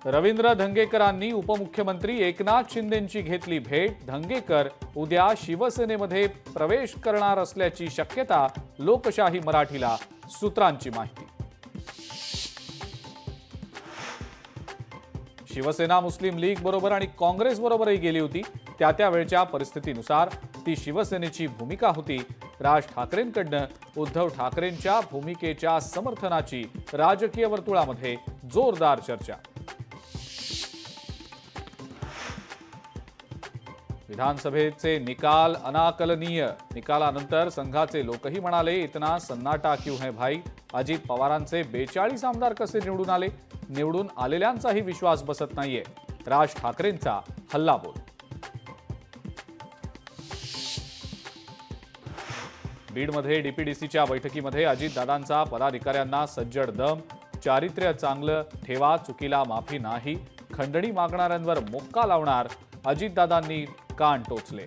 रवींद्र धंगेकरांनी उपमुख्यमंत्री एकनाथ शिंदेंची घेतली भेट। धंगेकर उद्या शिवसेनेमध्ये प्रवेश करणार असल्याची शक्यता लोकशाही मराठीला सूत्रांची माहिती। शिवसेना मुस्लिम लीग बरोबर आणि काँग्रेस बरोबरही गेली होती। त्या वेळच्या परिस्थितीनुसार ती शिवसेनेची भूमिका होती। राज ठाकरेंकडनं उद्धव ठाकरेंच्या भूमिकेच्या समर्थनाची राजकीय वर्तुळामध्ये जोरदार चर्चा। विधानसभेचे निकाल अनाकलनीय। निकालानंतर संघाचे लोकही म्हणाले, इतना सन्नाटा क्यों है भाई। अजित पवारांचे 42 आमदार कसे निवडून आले? निवडून आलेल्यांचाही विश्वास बसत नाहीये। राज ठाकरेंचा हल्लाबोल। बीडमध्ये डीपीडीसीच्या बैठकीमध्ये अजितदादांचा पदाधिकाऱ्यांना सज्जड दम। चारित्र्य चांगलं ठेवा, चुकीला माफी नाही। खंडणी मागणाऱ्यांवर मोक्का लावणार। अजितदादांनी कान टोचले।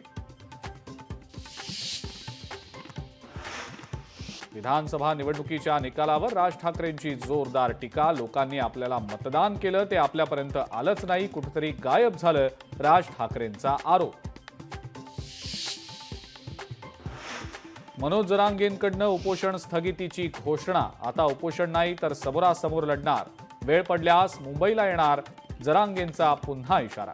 विधानसभा निवडणुकीच्या निकालावर राज ठाकरेंची जोरदार टीका। लोकांनी आपल्याला मतदान केलं, ते आपल्यापर्यंत आलंच नाही, कुठेतरी गायब झालं, राज ठाकरेंचा आरोप। मनोज जरांगेंकडनं उपोषण स्थगितीची घोषणा। आता उपोषण नाही तर समोरासमोर लढणार। वेळ पडल्यास मुंबईला येणार, जरांगेंचा पुन्हा इशारा।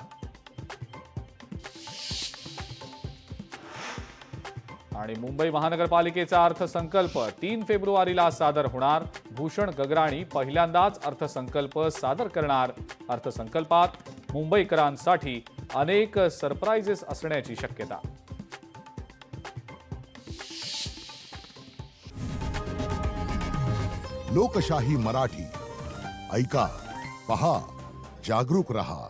आणि मुंबई महानगरपालिकेचा अर्थसंकल्प 3 फेब्रुवारीला सादर होणार। भूषण गगराणी पहिल्यांदाच अर्थसंकल्प सादर करणार। अर्थसंकल्पात मुंबईकरांसाठी अनेक सरप्राइजेस असण्याची शक्यता। लोकशाही मराठी ऐका, पहा, जागरूक रहा।